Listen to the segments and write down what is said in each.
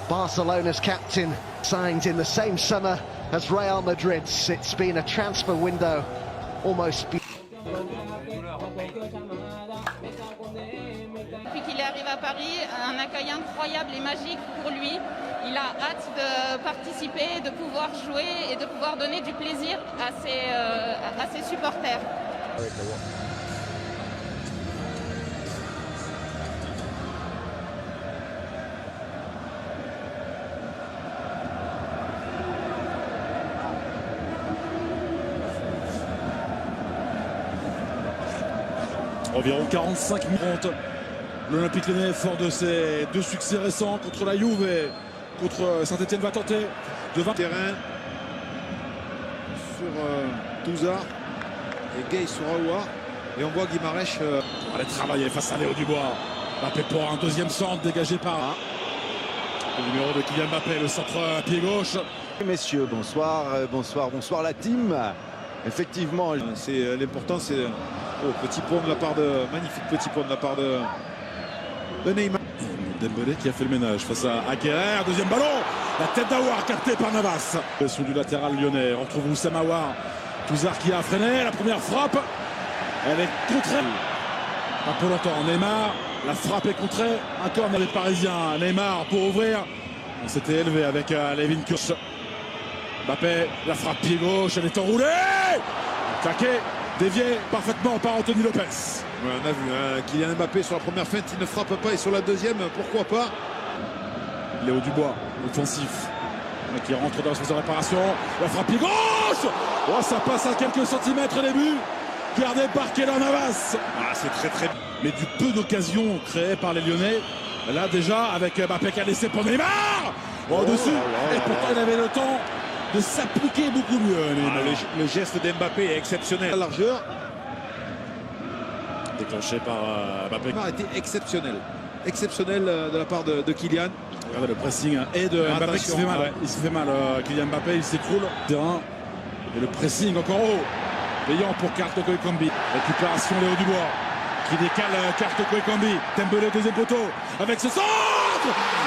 Barcelona's captain signed in the same summer as Real Madrid's. It's been a transfer window almost. Depuis qu'il est arrivé à Paris, un accueil incroyable et magique pour lui. Il a hâte de participer, de pouvoir jouer et de pouvoir donner du plaisir à ses supporters. Environ 45 minutes. L'Olympique Lyonnais, fort de ses deux succès récents contre la Juve et contre Saint-Etienne, va tenter de 20 terrain sur Touzard et Gay sur Aouar. Et on voit Guimarães aller travailler face à Léo Dubois. Mbappé pour un deuxième centre dégagé par le numéro de Kylian Mbappé, le centre pied gauche. Messieurs, bonsoir, bonsoir la team. Effectivement, c'est l'important, c'est petit pont de la part de magnifique petit pont de la part de Neymar. Dembélé qui a fait le ménage face à Aguerre. Deuxième ballon, la tête d'Aouar captée par Navas. Sur du latéral lyonnais, on retrouve Oussama Aouar. Touzard qui a freiné, la première frappe, elle est contrée. Pas pour longtemps, Neymar, la frappe est contrée. Un corner des Parisiens, Neymar pour ouvrir. On s'était élevé avec Levin Kurz. Mbappé, la frappe pied gauche, elle est enroulée. Claqué, dévié parfaitement par Anthony Lopez. Ouais, on a vu Kylian Mbappé sur la première feinte, il ne frappe pas, et sur la deuxième, pourquoi pas. Léo Dubois, offensif, qui rentre dans la phase de réparation. La frappe pied gauche. Oh, ça passe à quelques centimètres des buts. Gardé par Keylor Navas. Ah, c'est très. Mais du peu d'occasions créées par les Lyonnais. Là déjà avec Mbappé qui a laissé pour Neymar. Au-dessus. Et pourtant il avait le temps de s'appliquer beaucoup mieux. Le geste d'Mbappé est exceptionnel. La largeur déclenché par Mbappé. A été exceptionnel de la part de Kylian. Regardez le pressing et de Mbappé qui se fait mal. Ouais. Il se fait mal. Kylian Mbappé, il s'écroule. Terrain. Et le pressing encore haut. Payant pour Kartoko Ekambi. Récupération Léo Dubois qui décale Kartoko Ekambi. Dembélé deuxième poteau avec ce centre.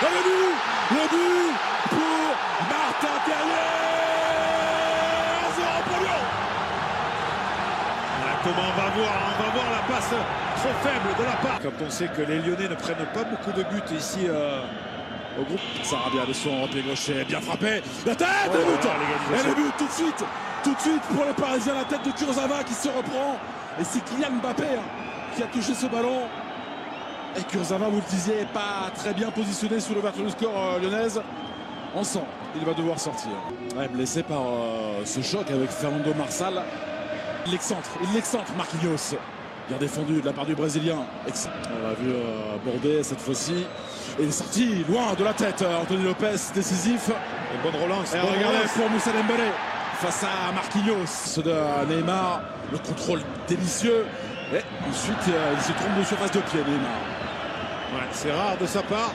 Et le but pour Martin Terrier. 1-0 pour Lyon. Comment on va voir la passe trop faible de la part. Quand on sait que les Lyonnais ne prennent pas beaucoup de buts ici au groupe. Sarabia de son pied gaucher, bien frappé. La tête et le but. Et le but tout de suite pour les Parisiens. La tête de Kurzawa qui se reprend. Et c'est Kylian Mbappé qui a touché ce ballon. Et Kurzawa, vous le disiez, pas très bien positionné sous l'ouverture du score lyonnaise. On sent, il va devoir sortir. Ouais, blessé par ce choc avec Fernando Marsal. Il l'excentre Marquinhos. Bien défendu de la part du Brésilien. On l'a vu border cette fois-ci. Et il est sorti loin de la tête. Anthony Lopez décisif. Une bonne relance. Et regardez pour Moussa Dembélé face à Marquinhos. Ce de Neymar. Le contrôle délicieux. Et ensuite il se trompe de surface de pied Neymar. Ouais, c'est rare de sa part.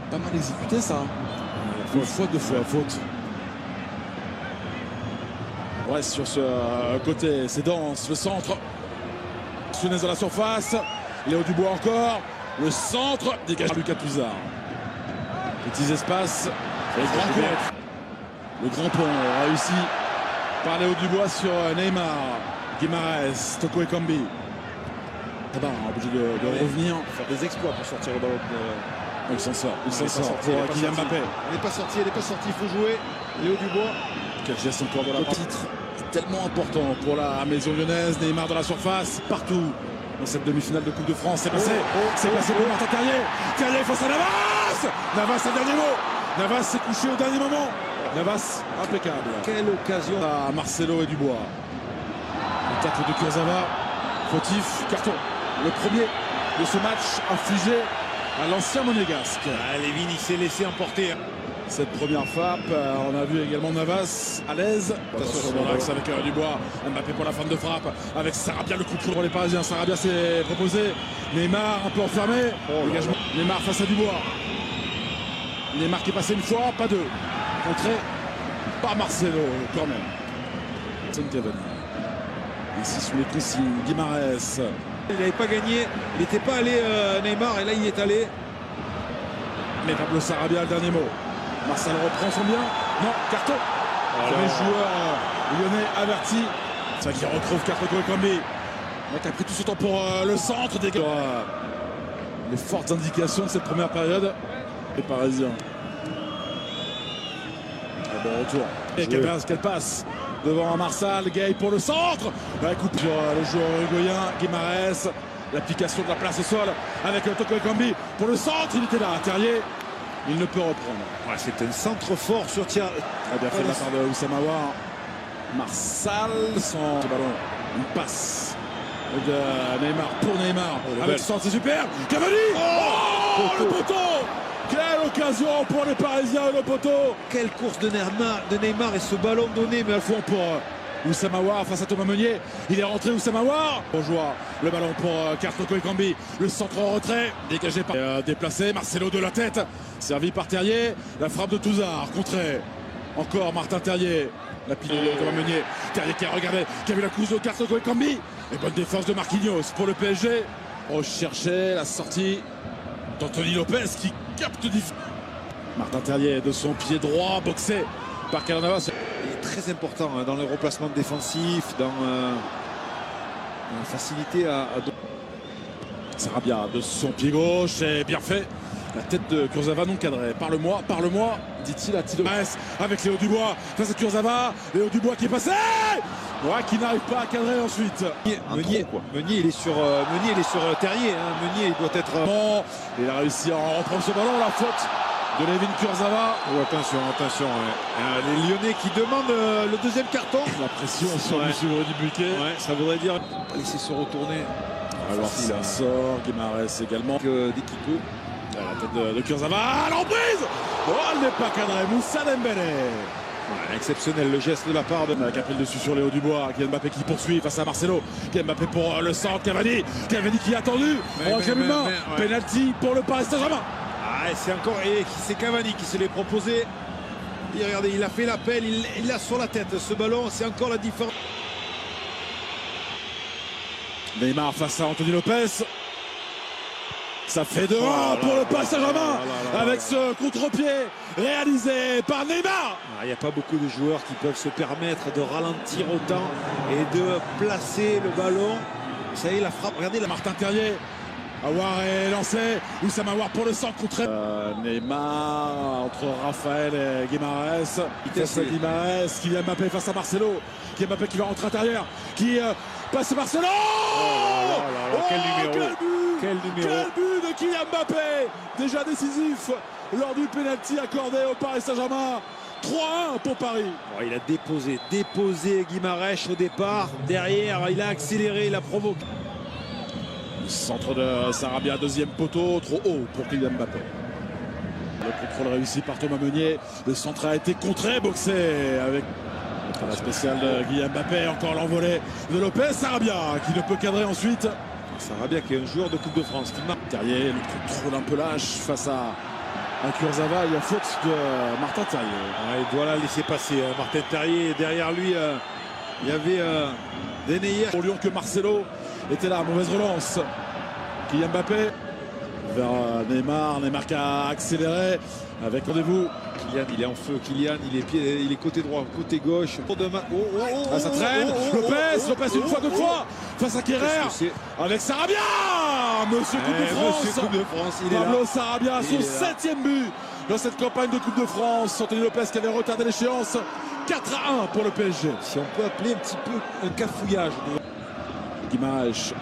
Pas mal exécuté ça. Une fois, deux fois faute. Ouais, sur ce côté, c'est dense, le centre. Sounès dans la surface. Léo Dubois encore. Le centre dégage Lucas Touzard. Petits espaces. Et le grand pont. Le grand pont réussi par Léo Dubois sur Neymar. Guimarães, Toko Ekambi. Obligé de revenir. Faire des exploits pour sortir le ballon. Il s'en sort. Pour Kylian Mbappé. Il n'est pas sorti, il faut jouer. Léo Dubois. Quel geste encore de la titre. Tellement important pour la maison lyonnaise. Neymar dans la surface, partout dans cette demi-finale de Coupe de France. C'est passé, pour Martin Terrier. Terrier face à Navas. Navas un dernier mot. Navas s'est couché au dernier moment. Navas impeccable. Quelle occasion à Marcelo et Dubois. Le tacle de Kurzawa. Fautif, carton. Le premier de ce match infligé à l'ancien monégasque. Levin, il s'est laissé emporter. Cette première frappe, on a vu également Navas à l'aise. Attention dans l'axe avec Dubois. Mbappé pour la fin de frappe avec Sarabia, le coup pour les Parisiens. Sarabia s'est proposé. Neymar un peu enfermé. Neymar face à Dubois. Neymar qui est passé une fois, pas deux. Contré par Marcelo, corner. Saint-Kevin. Ici sous les consignes, Guimarães. Il n'avait pas gagné, il n'était pas allé Neymar et là il est allé. Mais Pablo Sarabia, le dernier mot. Marcel reprend son bien. Non, carton. Les joueurs lyonnais avertis. C'est vrai qu'il retrouve Carton Koekambi. Le mec a pris tout son temps pour le centre. Les fortes indications de cette première période. Les Parisiens. Un bon retour. Et qu'elle passe devant Marsal. Gay pour le centre. La coupe sur le joueur uruguayen Guimarães. L'application de la place au sol avec Koekambi pour le centre. Il était là, Terrier. Il ne peut reprendre. Ouais, c'est un centre fort sur tir. Très bien fait de la part de Oussama Aouar. Marsal sans ballon. Une passe de Neymar pour Neymar. Avec le centre, c'est super. Cavani. Oh, le poteau. Quelle occasion pour les Parisiens, le poteau. Quelle course de Neymar et ce ballon donné, mais à fond Pour Oussama Aouar face à Thomas Meunier. Il est rentré Oussama Aouar. Bonjour. Le ballon pour Carton Koekambi. Le centre en retrait. Dégagé par déplacé. Marcelo de la tête. Servi par Terrier. La frappe de Touzard. Contré. Encore Martin Terrier. La pile de Thomas Meunier. Terrier qui a regardé. Qui a vu la course de Carton Koekambi. Et bonne défense de Marquinhos pour le PSG. Rechercher la sortie d'Anthony Lopez qui capte Martin Terrier de son pied droit. Boxé par Carnavas. Il est très important dans le replacement défensif, dans la facilité à... Sarabia de son pied gauche et bien fait. La tête de Kurzawa non cadrée. Parle-moi, dit-il à Tito Maes avec Léo Dubois face à Kurzawa. Léo Dubois qui est passé, qui n'arrive pas à cadrer ensuite. Meunier, il est sur Terrier. Meunier, il doit être... Bon, il a réussi à reprendre ce ballon. La faute de Levin Kurzawa. Oh, attention. Les Lyonnais qui demandent le deuxième carton. La pression sur M. Rudy Buquet. Ça voudrait dire pas laisser se retourner. Alors si ça sort, Guimarães également. D'Ekiko. La tête de Kurzawa, l'emprise. Elle n'est pas cadrée. Moussa Dembélé. Exceptionnel le geste de la part de... Qui a pris le dessus sur Léo Dubois. Kylian Mbappé qui poursuit face à Marcelo. Kylian Mbappé pour le centre. Cavani qui a attendu. On réclame une main. Penalty pour le Paris Saint-Germain. C'est Cavani qui se l'est proposé. Et regardez, il a fait l'appel, il l'a sur la tête. Ce ballon, c'est encore la différence. Neymar face à Anthony Lopez. Ça fait 2-1 pour le Paris Saint-Germain avec ce contre-pied réalisé par Neymar. Il n'y a pas beaucoup de joueurs qui peuvent se permettre de ralentir autant et de placer le ballon. Ça y est, la frappe, regardez la... Martin Terrier. Aouar est lancé. Oussama Aouar pour le centre contre Neymar entre Raphaël et Guimarães. Face à Guimarães. Kylian Mbappé face à Marcelo. Kylian Mbappé qui va rentrer à l'intérieur. Qui passe Marcelo. Quel numéro. Quel but de Kylian Mbappé. Déjà décisif lors du pénalty accordé au Paris Saint-Germain. 3-1 pour Paris. Il a déposé Guimarães au départ. Derrière, il a accéléré, il a provoqué. Centre de Sarabia, deuxième poteau, trop haut pour Kylian Mbappé. Le contrôle réussi par Thomas Meunier. Le centre a été contré, boxé avec la spéciale de Kylian Mbappé. Encore l'envolée de Lopez. Sarabia qui ne peut cadrer ensuite. Sarabia qui est un joueur de Coupe de France. Terrier, le contrôle un peu lâche face à Kurzawa. Il y a faute de Martin Terrier. Il doit la laisser passer. Martin Terrier, derrière lui, il y avait Denayer. Pour Lyon que Marcelo était là, mauvaise relance. Kylian Mbappé vers Neymar qui a accéléré avec rendez-vous. Kylian, il est en feu. Kylian, il est côté droit, côté gauche. Ça traîne. Lopez une fois, deux fois face à Kerrer avec Sarabia. Monsieur Coupe de France. Pablo Sarabia, son 7e but dans cette campagne de Coupe de France. Anthony Lopez qui avait retardé l'échéance. 4-1 pour le PSG. Si on peut appeler un petit peu un cafouillage. Guimarães